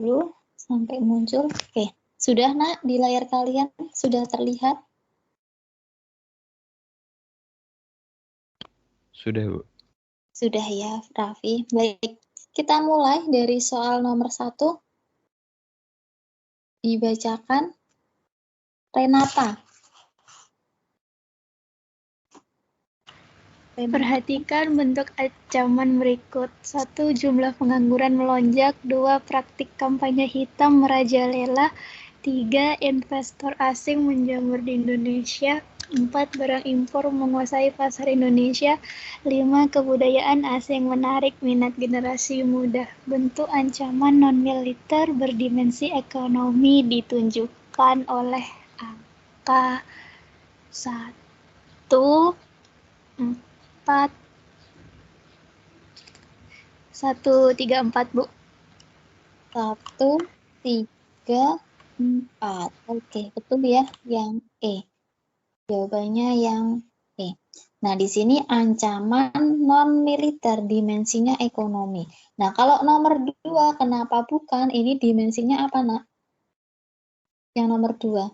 dulu sampai muncul. Oke, sudah Nak di layar kalian sudah terlihat? Sudah, Bu. Sudah ya, Raffi. Baik, kita mulai dari soal nomor 1. Dibacakan Renata. Perhatikan bentuk ancaman berikut. 1. Jumlah pengangguran melonjak. 2. Praktik kampanye hitam merajalela. 3. Investor asing menjamur di Indonesia. 4. Barang impor menguasai pasar Indonesia. 5. Kebudayaan asing menarik minat generasi muda. Bentuk ancaman non-militer berdimensi ekonomi ditunjukkan oleh angka 1, 4, 1, 3, 4, Bu. 1, 3, 4. Oke, betul ya yang E. Jawabannya yang E. Nah, di sini ancaman non-militer, dimensinya ekonomi. Nah, kalau nomor 2, kenapa bukan? Ini dimensinya apa, Nak? Yang nomor 2.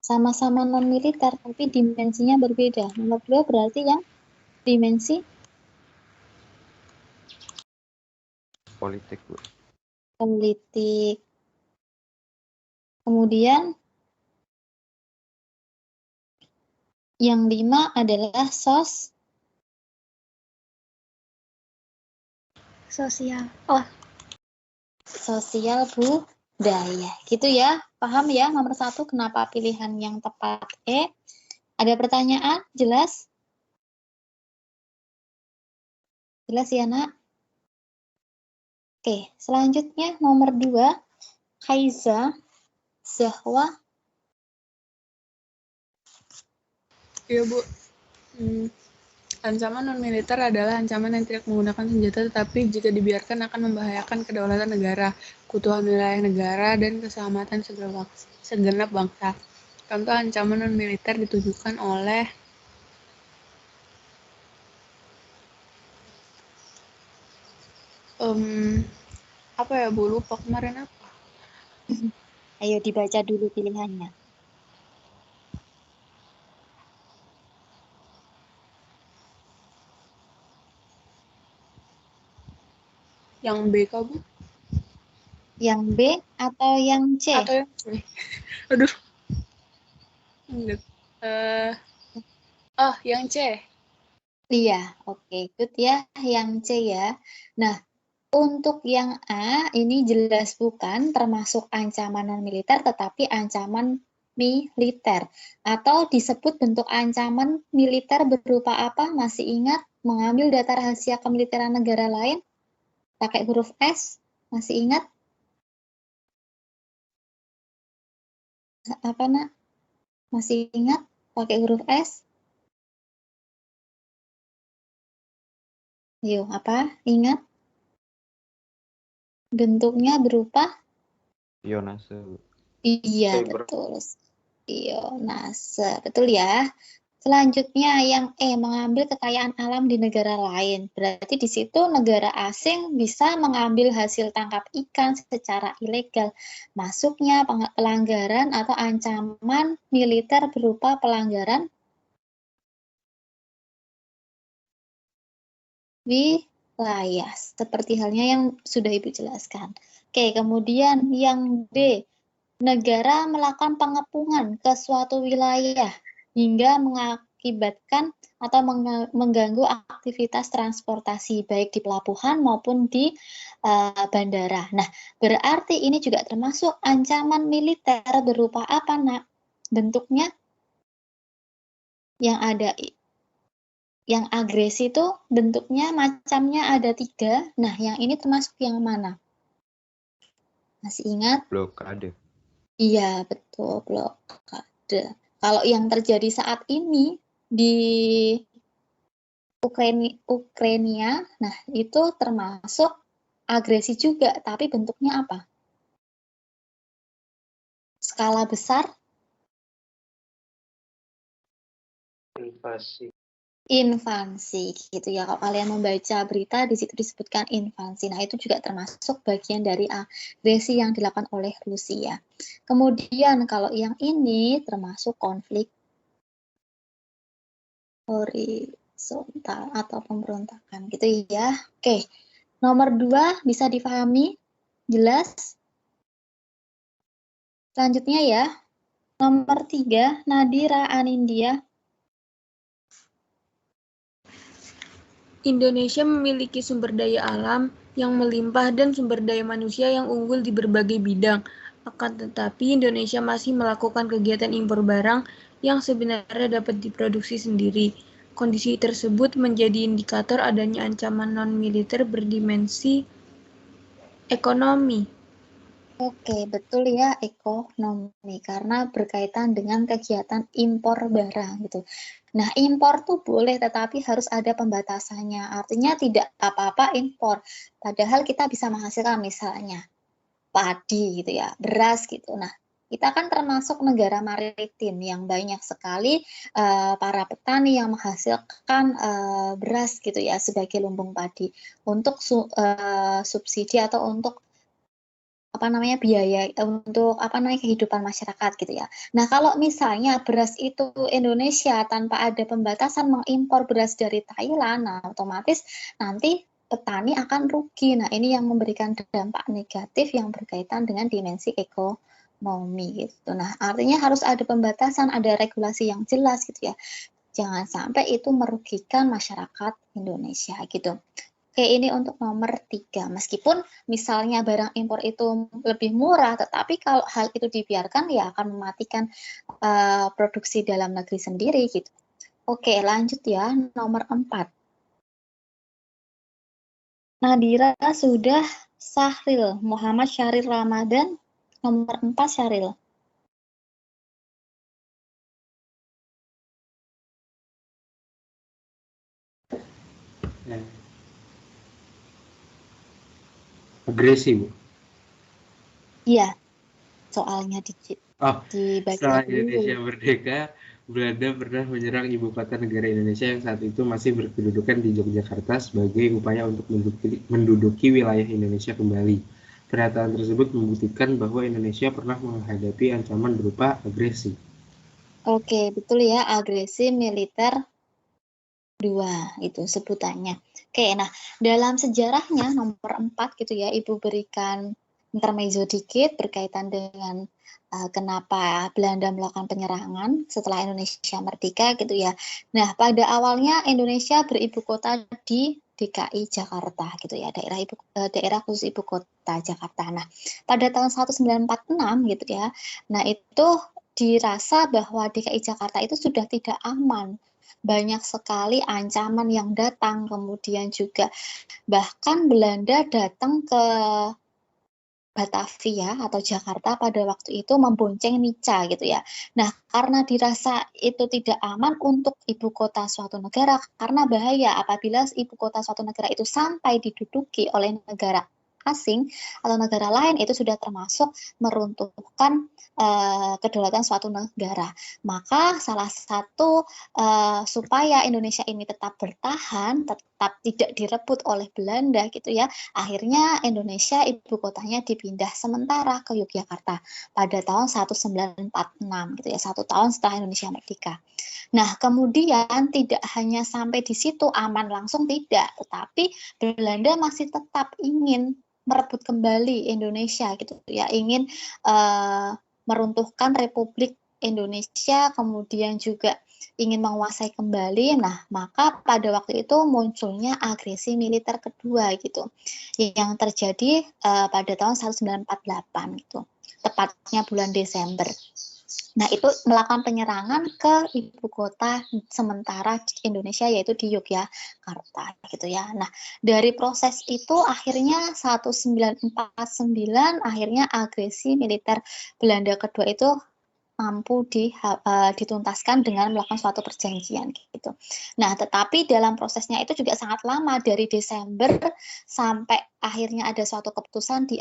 Sama-sama non-militer, tapi dimensinya berbeda. Nomor 2 berarti yang dimensi Politik, Bu. politik. Kemudian yang 5 adalah Sosial. sosial budaya. Gitu ya. Paham ya nomor 1 kenapa pilihan yang tepat E? Ada pertanyaan? Jelas? Jelas ya, Nak? Oke, selanjutnya nomor 2. Kaiza Zahwa. Iya, Bu. Ancaman non-militer adalah ancaman yang tidak menggunakan senjata tetapi jika dibiarkan akan membahayakan kedaulatan negara, keutuhan wilayah negara, dan keselamatan segenap bangsa. Contoh ancaman non-militer ditujukan oleh apa ya, Bu? Lupa kemarin apa? Ayo dibaca dulu pilihannya. Yang B kah, Bu? Yang B atau yang C? Atau yang C? Aduh. Enggak. Yang C. Iya, oke, good ya, yang C ya. Nah, untuk yang A, ini jelas bukan termasuk ancaman non-militer, tetapi ancaman militer. Atau disebut bentuk ancaman militer berupa apa? Masih ingat? Mengambil data rahasia kemiliteran negara lain? Pakai huruf S? Masih ingat? Apa, Nak? Masih ingat? Pakai huruf S? Yuk, apa? Ingat? Bentuknya berupa? Spionase, Bu. Iya, betul. Spionase, betul ya. Selanjutnya yang E, mengambil kekayaan alam di negara lain. Berarti di situ negara asing bisa mengambil hasil tangkap ikan secara ilegal. Masuknya pelanggaran atau ancaman militer berupa pelanggaran wilayah. Seperti halnya yang sudah Ibu jelaskan. Oke, kemudian yang D, negara melakukan pengepungan ke suatu wilayah hingga mengakibatkan atau mengganggu aktivitas transportasi baik di pelabuhan maupun di bandara. Nah, berarti ini juga termasuk ancaman militer berupa apa, Nak? Bentuknya yang ada yang agresi itu bentuknya macamnya ada 3. Nah, yang ini termasuk yang mana? Masih ingat? Blokade. Iya, betul, blokade. Kalau yang terjadi saat ini di Ukraina, nah itu termasuk agresi juga, tapi bentuknya apa? Skala besar? Invasi. invasi gitu ya. Kalau kalian membaca berita di situ disebutkan invasi. Nah, itu juga termasuk bagian dari agresi yang dilakukan oleh Rusia. Kemudian kalau yang ini termasuk konflik horizontal atau pemberontakan gitu ya. Oke. Nomor 2 bisa difahami? Jelas? Selanjutnya ya. Nomor 3, Nadira Anindya. Indonesia memiliki sumber daya alam yang melimpah dan sumber daya manusia yang unggul di berbagai bidang. Akan tetapi, Indonesia masih melakukan kegiatan impor barang yang sebenarnya dapat diproduksi sendiri. Kondisi tersebut menjadi indikator adanya ancaman non-militer berdimensi ekonomi. Oke, betul ya, ekonomi, karena berkaitan dengan kegiatan impor barang gitu. Nah, impor tuh boleh, tetapi harus ada pembatasannya. Artinya tidak apa-apa impor, padahal kita bisa menghasilkan misalnya padi gitu ya, beras gitu. Nah, kita kan termasuk negara maritim yang banyak sekali para petani yang menghasilkan beras gitu ya sebagai lumbung padi untuk subsidi atau untuk biaya untuk kehidupan masyarakat gitu ya. Nah, kalau misalnya beras itu Indonesia tanpa ada pembatasan mengimpor beras dari Thailand, nah otomatis nanti petani akan rugi. Nah, ini yang memberikan dampak negatif yang berkaitan dengan dimensi ekonomi gitu. Nah, artinya harus ada pembatasan, ada regulasi yang jelas gitu ya. Jangan sampai itu merugikan masyarakat Indonesia gitu. Oke, ini untuk nomor 3. Meskipun misalnya barang impor itu lebih murah, tetapi kalau hal itu dibiarkan ya akan mematikan produksi dalam negeri sendiri gitu. Oke, lanjut ya, nomor 4. Nadira sudah Syahril, Muhammad Syahril Ramadan, nomor 4 Syahril. Agresi, Bu. Iya, soalnya dibaca Setelah dulu. Indonesia merdeka, Belanda pernah menyerang ibu kota negara Indonesia yang saat itu masih berkedudukan di Yogyakarta sebagai upaya untuk menduduki wilayah Indonesia kembali. Pernyataan tersebut membuktikan bahwa Indonesia pernah menghadapi ancaman berupa agresi. Oke, betul ya, agresi militer 2 itu sebutannya. Oke, nah dalam sejarahnya nomor 4 gitu ya, Ibu berikan intermezzo dikit berkaitan dengan kenapa Belanda melakukan penyerangan setelah Indonesia merdeka gitu ya. Nah, pada awalnya Indonesia beribu kota di DKI Jakarta gitu ya, daerah khusus ibu kota Jakarta. Nah, pada tahun 1946 gitu ya. Nah, itu dirasa bahwa DKI Jakarta itu sudah tidak aman. Banyak sekali ancaman yang datang, kemudian juga bahkan Belanda datang ke Batavia atau Jakarta pada waktu itu membonceng Nica gitu ya. Nah, karena dirasa itu tidak aman untuk ibu kota suatu negara, karena bahaya apabila ibu kota suatu negara itu sampai diduduki oleh negara asing atau negara lain, itu sudah termasuk meruntuhkan kedaulatan suatu negara. Maka salah satu supaya Indonesia ini tetap bertahan, tetap tidak direbut oleh Belanda gitu ya, akhirnya Indonesia ibu kotanya dipindah sementara ke Yogyakarta pada tahun 1946 gitu ya, 1 tahun setelah Indonesia merdeka. Nah, kemudian tidak hanya sampai di situ aman langsung, tidak, tetapi Belanda masih tetap ingin merebut kembali Indonesia gitu ya, ingin meruntuhkan Republik Indonesia, kemudian juga ingin menguasai kembali. Nah, maka pada waktu itu munculnya agresi militer kedua gitu, yang terjadi pada tahun 1948 gitu, tepatnya bulan Desember. Nah, itu melakukan penyerangan ke ibu kota sementara Indonesia, yaitu di Yogyakarta gitu ya. Nah, dari proses itu akhirnya 1949 akhirnya agresi militer Belanda kedua itu mampu dituntaskan dengan melakukan suatu perjanjian gitu. Nah, tetapi dalam prosesnya itu juga sangat lama, dari Desember sampai akhirnya ada suatu keputusan di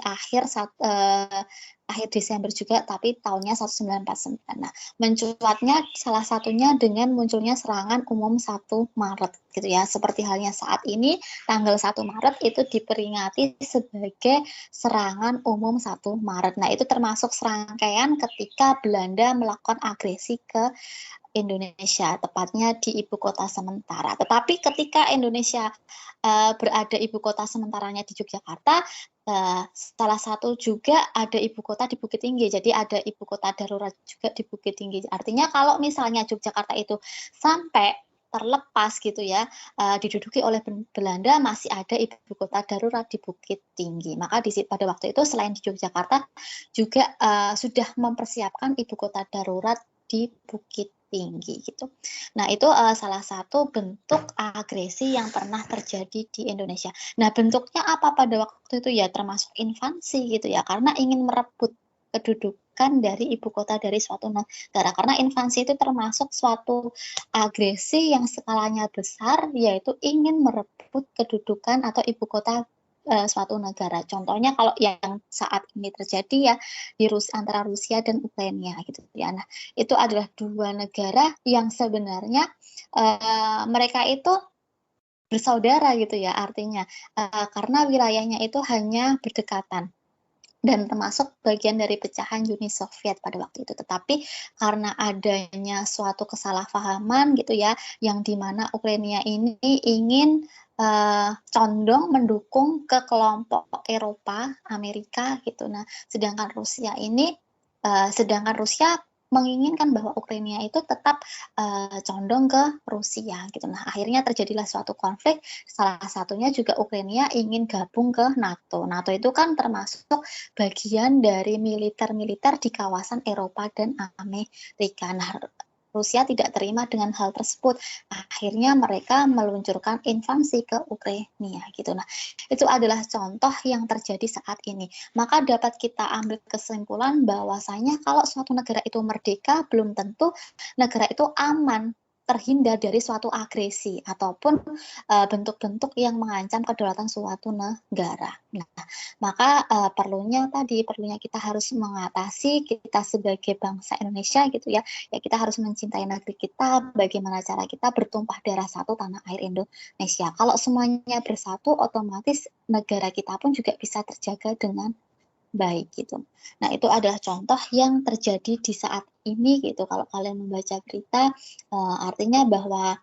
akhir Desember juga, tapi tahunnya 1949. Nah, mencuatnya salah satunya dengan munculnya serangan umum 1 Maret gitu ya. Seperti halnya saat ini, tanggal 1 Maret itu diperingati sebagai serangan umum 1 Maret. Nah, itu termasuk serangkaian ketika Belanda melakukan agresi ke Indonesia, tepatnya di ibu kota sementara. Tetapi ketika Indonesia berada ibu kota sementaranya di Yogyakarta, salah satu juga ada ibu kota di Bukit Tinggi. Jadi ada ibu kota darurat juga di Bukit Tinggi. Artinya kalau misalnya Yogyakarta itu sampai terlepas gitu ya, diduduki oleh Belanda, masih ada ibu kota darurat di Bukit Tinggi. Maka pada waktu itu selain di Yogyakarta juga sudah mempersiapkan ibu kota darurat di Bukit Tinggi gitu. Nah, itu salah satu bentuk agresi yang pernah terjadi di Indonesia. Nah, bentuknya apa pada waktu itu ya, termasuk invasi gitu ya, karena ingin merebut kedudukan dari ibu kota dari suatu negara. Karena invasi itu termasuk suatu agresi yang skalanya besar, yaitu ingin merebut kedudukan atau ibu kota suatu negara. Contohnya kalau yang saat ini terjadi ya di antara Rusia dan Ukraina gitu ya. Nah, itu adalah dua negara yang sebenarnya mereka itu bersaudara gitu ya, artinya karena wilayahnya itu hanya berdekatan dan termasuk bagian dari pecahan Uni Soviet pada waktu itu. Tetapi karena adanya suatu kesalahpahaman gitu ya, yang dimana Ukraina ini ingin condong mendukung ke kelompok Eropa, Amerika gitu. Nah, sedangkan Rusia menginginkan bahwa Ukraina itu tetap condong ke Rusia gitu. Nah, akhirnya terjadilah suatu konflik. Salah satunya juga Ukraina ingin gabung ke NATO. NATO itu kan termasuk bagian dari militer-militer di kawasan Eropa dan Amerika. Nah, Rusia tidak terima dengan hal tersebut. Akhirnya mereka meluncurkan invasi ke Ukraina gitu. Nah, itu adalah contoh yang terjadi saat ini. Maka dapat kita ambil kesimpulan bahwasanya kalau suatu negara itu merdeka, belum tentu negara itu aman terhindar dari suatu agresi ataupun bentuk-bentuk yang mengancam kedaulatan suatu negara. Nah, maka perlunya kita harus mengatasi, kita sebagai bangsa Indonesia gitu ya, kita harus mencintai negeri kita, bagaimana cara kita bertumpah darah satu tanah air Indonesia. Kalau semuanya bersatu, otomatis negara kita pun juga bisa terjaga dengan baik gitu. Nah, itu adalah contoh yang terjadi di saat ini gitu. Kalau kalian membaca berita, artinya bahwa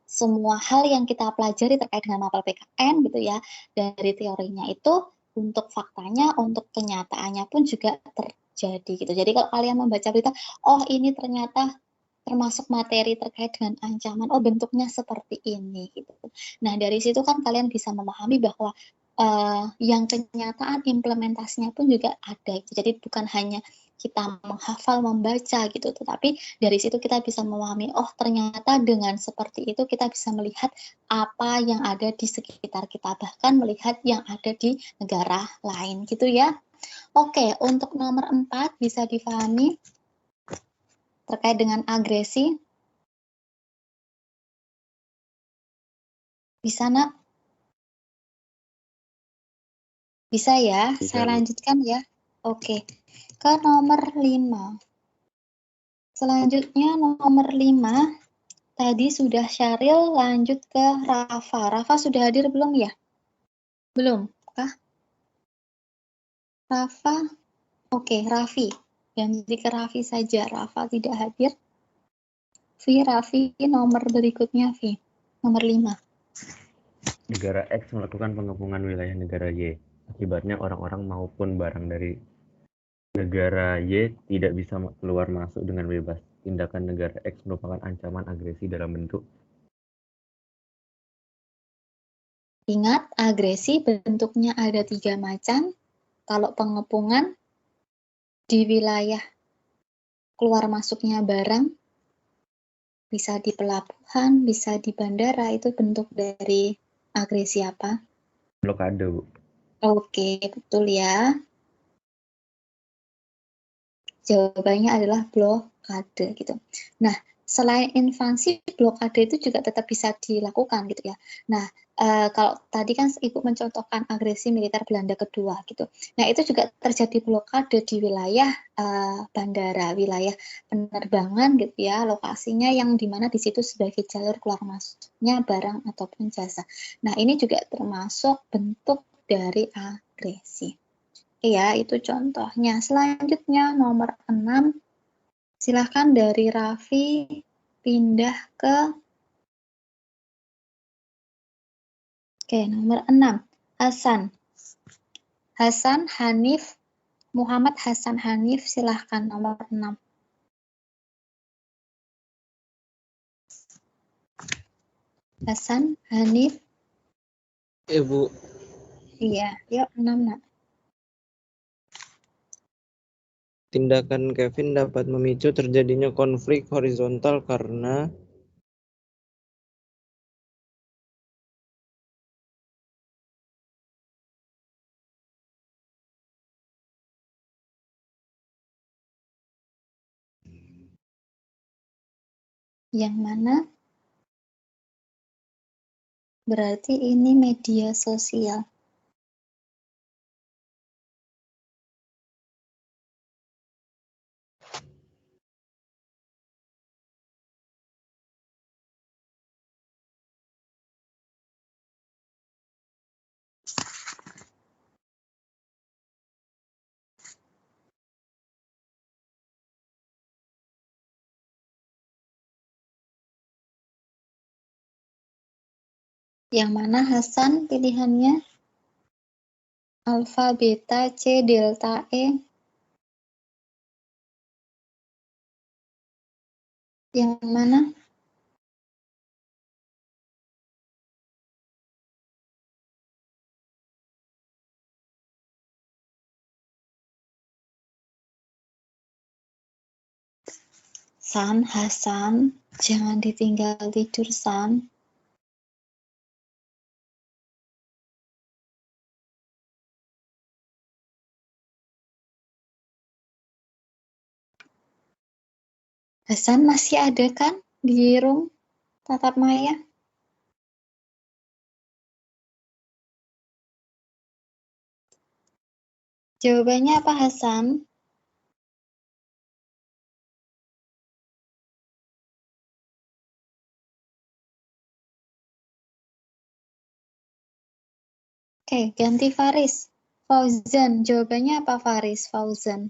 semua hal yang kita pelajari terkait dengan mapel PKN gitu ya, dari teorinya itu untuk faktanya, untuk kenyataannya pun juga terjadi gitu. Jadi kalau kalian membaca berita, oh ini ternyata termasuk materi terkait dengan ancaman, oh bentuknya seperti ini gitu. Nah, dari situ kan kalian bisa memahami bahwa yang kenyataan implementasinya pun juga ada. Jadi bukan hanya kita menghafal, membaca gitu, tetapi dari situ kita bisa memahami, oh ternyata dengan seperti itu kita bisa melihat apa yang ada di sekitar kita, bahkan melihat yang ada di negara lain gitu ya. Oke, untuk nomor 4 bisa difahami terkait dengan agresi. Bisa, Nak? Bisa ya? Bisa, Saya Bu. lanjutkan ya. Oke, ke nomor 5. Selanjutnya nomor 5, tadi sudah Syaril, lanjut ke Rafa. Rafa sudah hadir belum ya? Belum kah? Rafa? Oke, Raffi. Ganti ke Raffi saja. Rafa tidak hadir. Raffi nomor berikutnya, nomor 5. Negara X melakukan pengepungan wilayah negara Y. Akibatnya orang-orang maupun barang dari negara Y tidak bisa keluar masuk dengan bebas. Tindakan negara X merupakan ancaman agresi dalam bentuk. Ingat, agresi bentuknya ada 3 macam. Kalau pengepungan di wilayah keluar masuknya barang, bisa di pelabuhan, bisa di bandara, itu bentuk dari agresi apa? Blokade, Bu. Oke, betul ya. Jawabannya adalah blokade gitu. Nah, selain invasi, blokade itu juga tetap bisa dilakukan gitu ya. Nah, kalau tadi kan Ibu mencontohkan agresi militer Belanda kedua gitu. Nah, itu juga terjadi blokade di wilayah bandara, wilayah penerbangan gitu ya, lokasinya yang dimana di situ sebagai jalur keluar masuknya barang ataupun jasa. Nah, ini juga termasuk bentuk dari agresi. Oke ya, itu contohnya. Selanjutnya nomor 6. Silahkan dari Raffi pindah ke nomor 6. Hasan. Hasan Hanif, Muhammad Hasan Hanif, silahkan nomor 6. Hasan Hanif. Ibu. Iya, yuk 6 nak. Tindakan Kevin dapat memicu terjadinya konflik horizontal karena yang mana? Berarti ini media sosial. Yang mana Hasan pilihannya? Alfa, beta, C, delta, E. Yang mana? San, Hasan, jangan ditinggal tidur, San. Hasan masih ada kan di room tatap maya? Jawabannya apa, Hasan? Oke, ganti Faris. Fauzan, jawabannya apa Faris? Fauzan.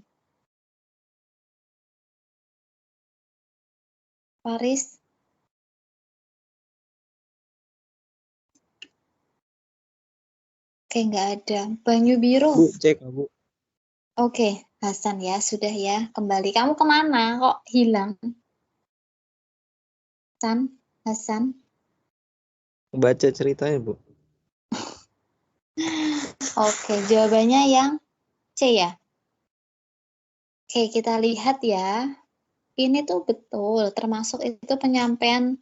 Faris. Oke, nggak ada. Banyu biru. Bu, cek Bu. Oke, Hasan ya, sudah ya. Kembali. Kamu kemana? Kok hilang? Hasan. Baca ceritanya, Bu. Oke, jawabannya yang C ya. Oke, kita lihat ya. Ini tuh betul, termasuk itu penyampaian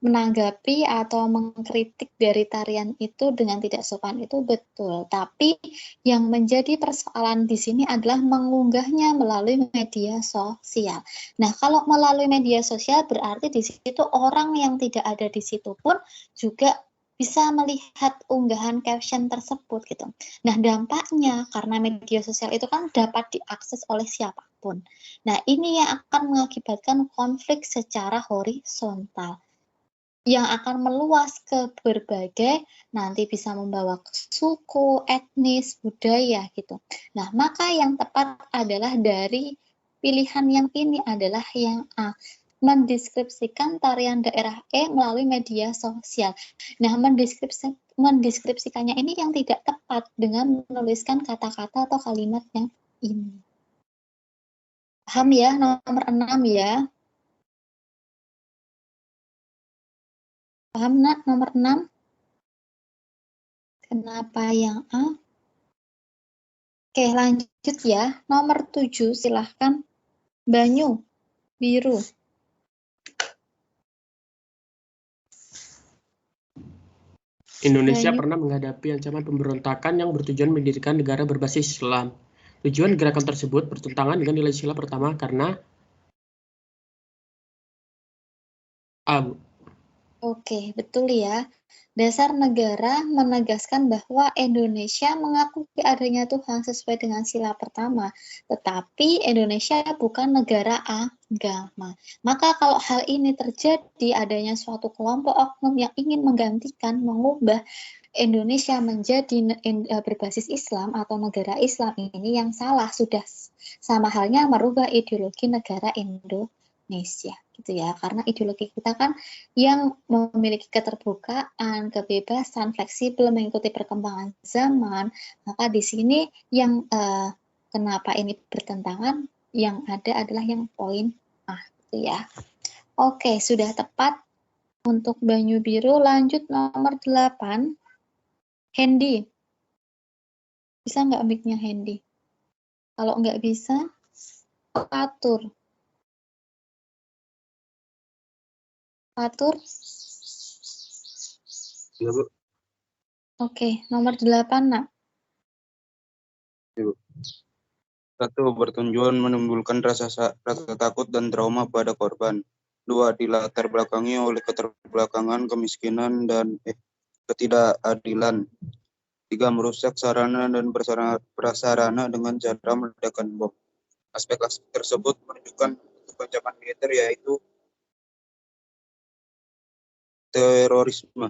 menanggapi atau mengkritik dari tarian itu dengan tidak sopan itu betul. Tapi yang menjadi persoalan di sini adalah mengunggahnya melalui media sosial. Nah, kalau melalui media sosial berarti di situ orang yang tidak ada di situ pun juga bisa melihat unggahan caption tersebut gitu. Nah, dampaknya karena media sosial itu kan dapat diakses oleh siapapun. Nah, ini yang akan mengakibatkan konflik secara horizontal yang akan meluas ke berbagai, nanti bisa membawa ke suku, etnis, budaya gitu. Nah, maka yang tepat adalah dari pilihan yang ini adalah yang A, mendeskripsikan tarian daerah E melalui media sosial. Nah, mendeskripsikannya ini yang tidak tepat dengan menuliskan kata-kata atau kalimat yang ini. Paham ya, nomor 6 ya. Paham nak, nomor 6? Kenapa yang A? Oke, lanjut ya. Nomor 7, silahkan. Banyu, biru. Indonesia Banyu. pernah menghadapi ancaman pemberontakan yang bertujuan mendirikan negara berbasis Islam. Tujuan gerakan tersebut bertentangan dengan nilai sila pertama karena A, Bu. Oke, betul ya. Dasar negara menegaskan bahwa Indonesia mengakui adanya Tuhan sesuai dengan sila pertama, tetapi Indonesia bukan negara agama. Maka kalau hal ini terjadi, adanya suatu kelompok oknum yang ingin menggantikan, mengubah Indonesia menjadi berbasis Islam atau negara Islam, ini yang salah, sudah sama halnya merubah ideologi negara Indonesia gitu ya, karena ideologi kita kan yang memiliki keterbukaan, kebebasan, fleksibel, mengikuti perkembangan zaman. Maka di sini yang kenapa ini bertentangan, yang ada adalah yang poin A gitu ya. Oke, sudah tepat untuk Banyu Biru. Lanjut nomor 8. Hendy. Bisa nggak mic-nya Hendy? Kalau nggak bisa, Fatur. Fatur? Iya, Bu. Oke, nomor 8, Nak. Iya, Bu. 1. Bertujuan menimbulkan rasa takut dan trauma pada korban. 2. Dilatar belakangi oleh keterbelakangan, kemiskinan, dan ketidakadilan. 3. Merusak sarana dan prasarana dengan cara meledakkan bom. Aspek-aspek tersebut menunjukkan ancaman militer, yaitu terorisme.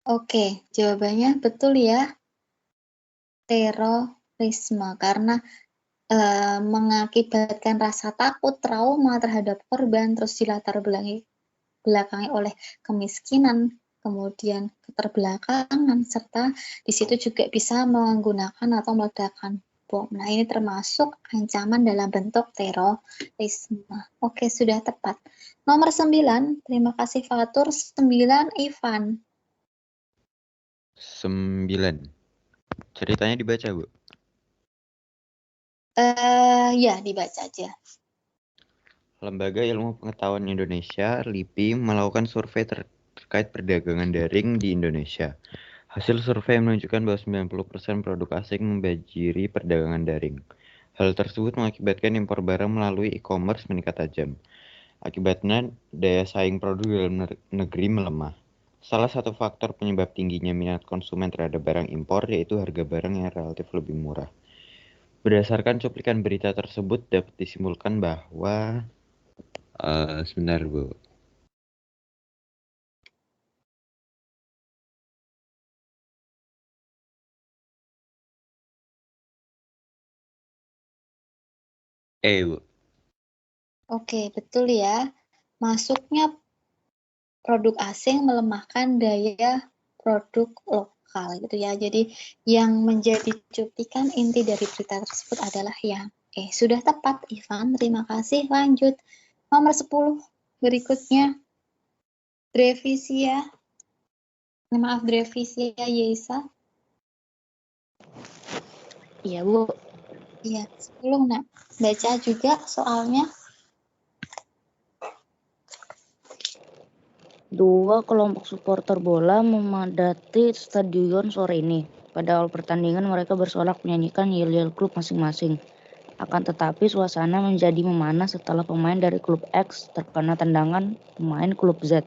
Oke, jawabannya betul ya. Terorisme, karena mengakibatkan rasa takut, trauma terhadap korban, terus dilatar belakangi oleh kemiskinan, kemudian keterbelakangan, serta di situ juga bisa menggunakan atau meledakkan bom. Nah, ini termasuk ancaman dalam bentuk terorisme. Oke, sudah tepat. Nomor 9, terima kasih Fatur. 9, Ivan. 9. Ceritanya dibaca, Bu? Ya, dibaca aja. Lembaga Ilmu Pengetahuan Indonesia, LIPI, melakukan survei terkait perdagangan daring di Indonesia. Hasil survei menunjukkan bahwa 90% produk asing membanjiri perdagangan daring. Hal tersebut mengakibatkan impor barang melalui e-commerce meningkat tajam. Akibatnya, daya saing produk dalam negeri melemah. Salah satu faktor penyebab tingginya minat konsumen terhadap barang impor yaitu harga barang yang relatif lebih murah. Berdasarkan cuplikan berita tersebut dapat disimpulkan bahwa sebentar, Bu. Bu. Oke, betul ya. Masuknya produk asing melemahkan daya produk lokal gitu ya. Jadi yang menjadi cuplikan inti dari berita tersebut adalah yang sudah tepat, Ivan. Terima kasih. Lanjut. Nomor 10 berikutnya. Drevisia. Maaf, Drevisia Yesa. Iya, Bu. Iya, 10, Nak. Baca juga soalnya. 2 kelompok supporter bola memadati stadion sore ini. Pada awal pertandingan mereka bersorak menyanyikan yel-yel klub masing-masing. Akan tetapi suasana menjadi memanas setelah pemain dari klub X terkena tendangan pemain klub Z.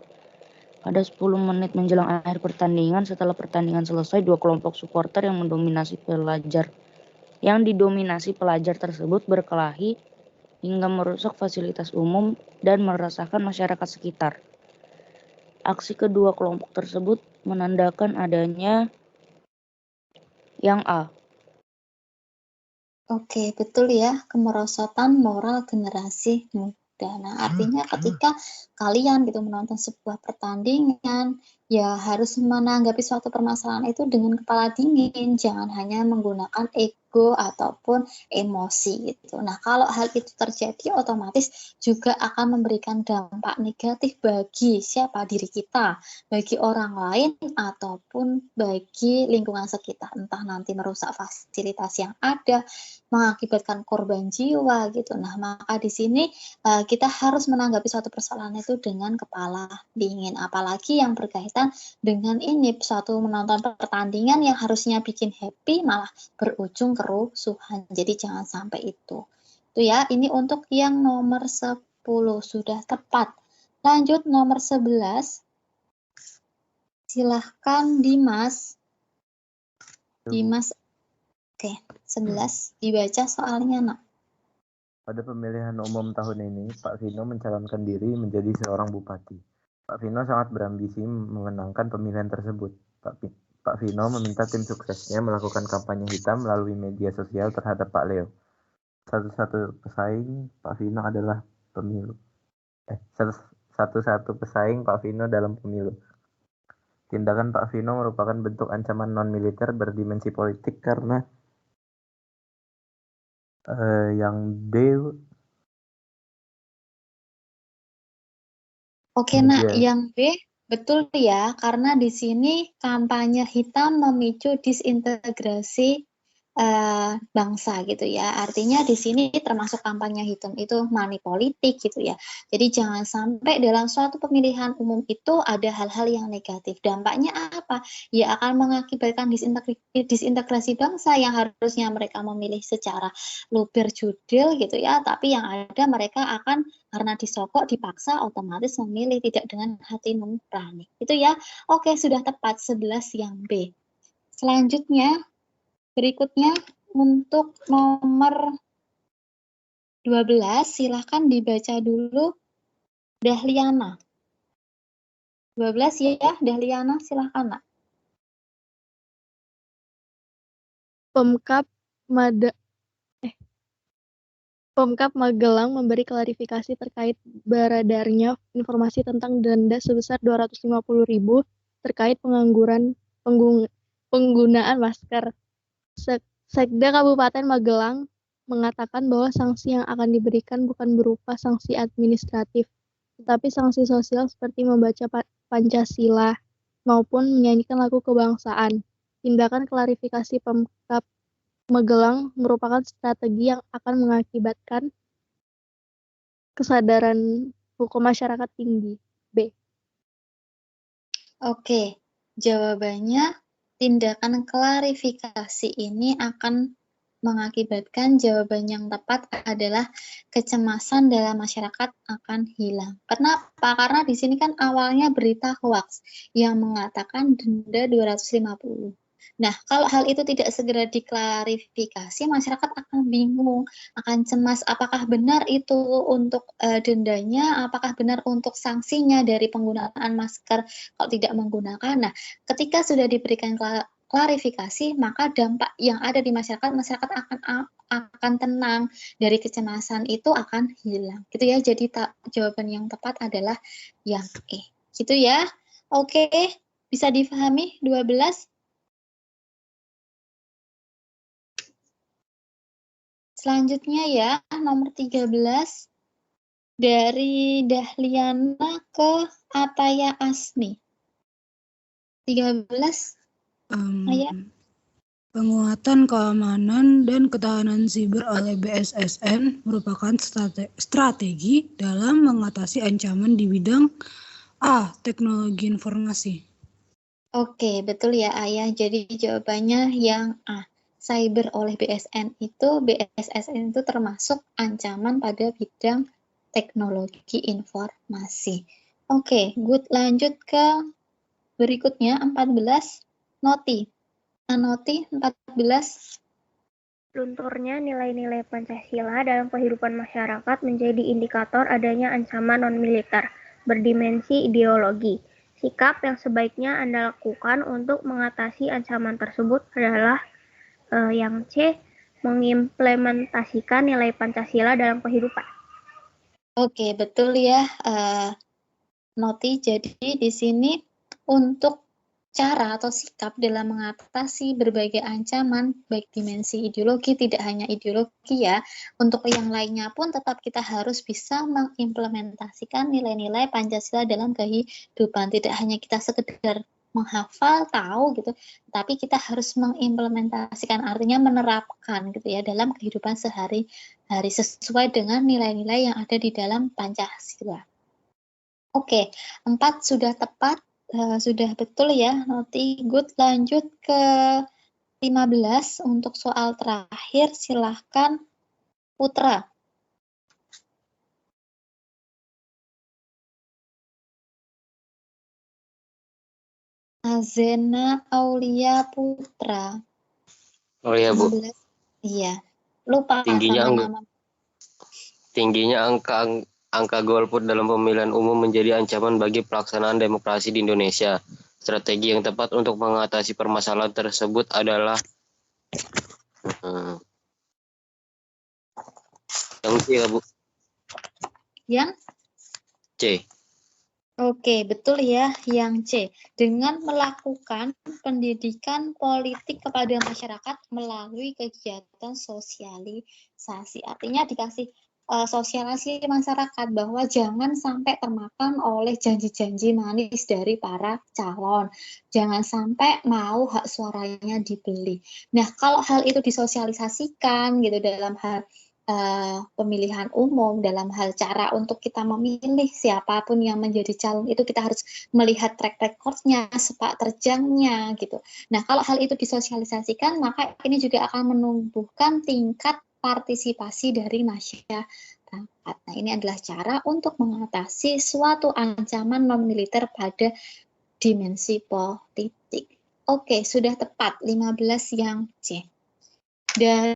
Pada 10 menit menjelang akhir pertandingan, setelah pertandingan selesai, 2 kelompok supporter yang didominasi pelajar tersebut berkelahi hingga merusak fasilitas umum dan meresahkan masyarakat sekitar. Aksi kedua kelompok tersebut menandakan adanya yang A. Oke, betul ya, kemerosotan moral generasi muda. Nah, artinya ketika kalian gitu menonton sebuah pertandingan, ya harus menanggapi suatu permasalahan itu dengan kepala dingin, jangan hanya menggunakan ego ataupun emosi gitu. Nah, kalau hal itu terjadi otomatis juga akan memberikan dampak negatif bagi siapa, diri kita, bagi orang lain ataupun bagi lingkungan sekitar, entah nanti merusak fasilitas yang ada, mengakibatkan korban jiwa gitu. Nah, maka di sini kita harus menanggapi suatu persoalan itu dengan kepala dingin, apalagi yang berkaitan dengan ini, suatu menonton pertandingan yang harusnya bikin happy malah berujung kerusuhan. Jadi jangan sampai itu. Itu ya, ini untuk yang nomor 10 sudah tepat. Lanjut nomor 11. Silahkan Dimas. Dimas. Oke, 11 dibaca soalnya, Nak. Pada pemilihan umum tahun ini, Pak Vino mencalonkan diri menjadi seorang bupati. Pak Vino sangat berambisi memenangkan pemilihan tersebut. Pak Vino meminta tim suksesnya melakukan kampanye hitam melalui media sosial terhadap Pak Leo. Satu-satu pesaing Pak Vino adalah pemilu. Satu-satu pesaing Pak Vino dalam pemilu. Tindakan Pak Vino merupakan bentuk ancaman non-militer berdimensi politik karena yang B. Oke, Nak, yang B betul ya, karena di sini kampanye hitam memicu disintegrasi bangsa gitu ya. Artinya di sini termasuk kampanye hitam itu money politik gitu ya. Jadi jangan sampai dalam suatu pemilihan umum itu ada hal-hal yang negatif. Dampaknya apa? Ya akan mengakibatkan disintegrasi bangsa yang harusnya mereka memilih secara luber jurdil gitu ya. Tapi yang ada mereka akan karena disokok dipaksa otomatis memilih tidak dengan hati nurani. Itu ya. Oke, sudah tepat 11 yang B. Selanjutnya berikutnya untuk nomor 12, silahkan dibaca dulu Dahliana. 12 ya, Dahliana, silahkan, Nak. Pemkab Magelang memberi klarifikasi terkait beredarnya informasi tentang denda sebesar 250.000 terkait penggunaan masker. Sekda Kabupaten Magelang mengatakan bahwa sanksi yang akan diberikan bukan berupa sanksi administratif, tetapi sanksi sosial seperti membaca Pancasila maupun menyanyikan lagu kebangsaan. Tindakan klarifikasi Pemkab Magelang merupakan strategi yang akan mengakibatkan kesadaran hukum masyarakat tinggi. B. Oke, jawabannya tindakan klarifikasi ini akan mengakibatkan jawaban yang tepat adalah kecemasan dalam masyarakat akan hilang. Kenapa? Karena di sini kan awalnya berita hoax yang mengatakan denda 250. Nah, kalau hal itu tidak segera diklarifikasi, masyarakat akan bingung, akan cemas apakah benar itu untuk dendanya, apakah benar untuk sanksinya dari penggunaan masker kalau tidak menggunakan. Nah, ketika sudah diberikan klarifikasi, maka dampak yang ada di masyarakat akan tenang, dari kecemasan itu akan hilang. Gitu ya. Jadi jawaban yang tepat adalah yang E. Gitu ya. Oke, bisa difahami 12? Selanjutnya ya, nomor 13 dari Dahliana ke Ataya Asmi. 13. Penguatan keamanan dan ketahanan siber oleh BSSN merupakan strategi dalam mengatasi ancaman di bidang A. Teknologi informasi. Oke, betul ya Ayah. Jadi jawabannya yang A. Cyber oleh BSSN itu termasuk ancaman pada bidang teknologi informasi. Oke, good. Lanjut ke berikutnya 14. Noti 14. Lunturnya nilai-nilai Pancasila dalam kehidupan masyarakat menjadi indikator adanya ancaman non-militer berdimensi ideologi. Sikap yang sebaiknya Anda lakukan untuk mengatasi ancaman tersebut adalah yang C, mengimplementasikan nilai Pancasila dalam kehidupan. Oke, betul ya, Noti. Jadi di sini untuk cara atau sikap dalam mengatasi berbagai ancaman, baik dimensi ideologi, tidak hanya ideologi ya, untuk yang lainnya pun tetap kita harus bisa mengimplementasikan nilai-nilai Pancasila dalam kehidupan. Tidak hanya kita sekedar menghafal, tahu gitu, tapi kita harus mengimplementasikan, artinya menerapkan gitu ya dalam kehidupan sehari-hari sesuai dengan nilai-nilai yang ada di dalam Pancasila. Oke, 4 sudah tepat, sudah betul ya, Noti. Good. Lanjut ke 15 untuk soal terakhir, silahkan Putra. Azena Aulia Putra. Oh iya, Bu. 16. Iya. Lupa Tingginya sama angka, nama. tingginya angka golput dalam pemilihan umum menjadi ancaman bagi pelaksanaan demokrasi di Indonesia. Strategi yang tepat untuk mengatasi permasalahan tersebut adalah yang C ya, Bu. Yang C. Oke, betul ya, yang C. Dengan melakukan pendidikan politik kepada masyarakat melalui kegiatan sosialisasi. Artinya dikasih sosialisasi masyarakat bahwa jangan sampai termakan oleh janji-janji manis dari para calon. Jangan sampai mau hak suaranya dibeli. Nah, kalau hal itu disosialisasikan gitu dalam hal pemilihan umum, dalam hal cara untuk kita memilih siapapun yang menjadi calon itu kita harus melihat track recordnya, sepak terjangnya gitu. Nah, kalau hal itu disosialisasikan, maka ini juga akan menumbuhkan tingkat partisipasi dari masyarakat. Nah, ini adalah cara untuk mengatasi suatu ancaman non-militer pada dimensi politik. Oke, sudah tepat 15 yang C. Dan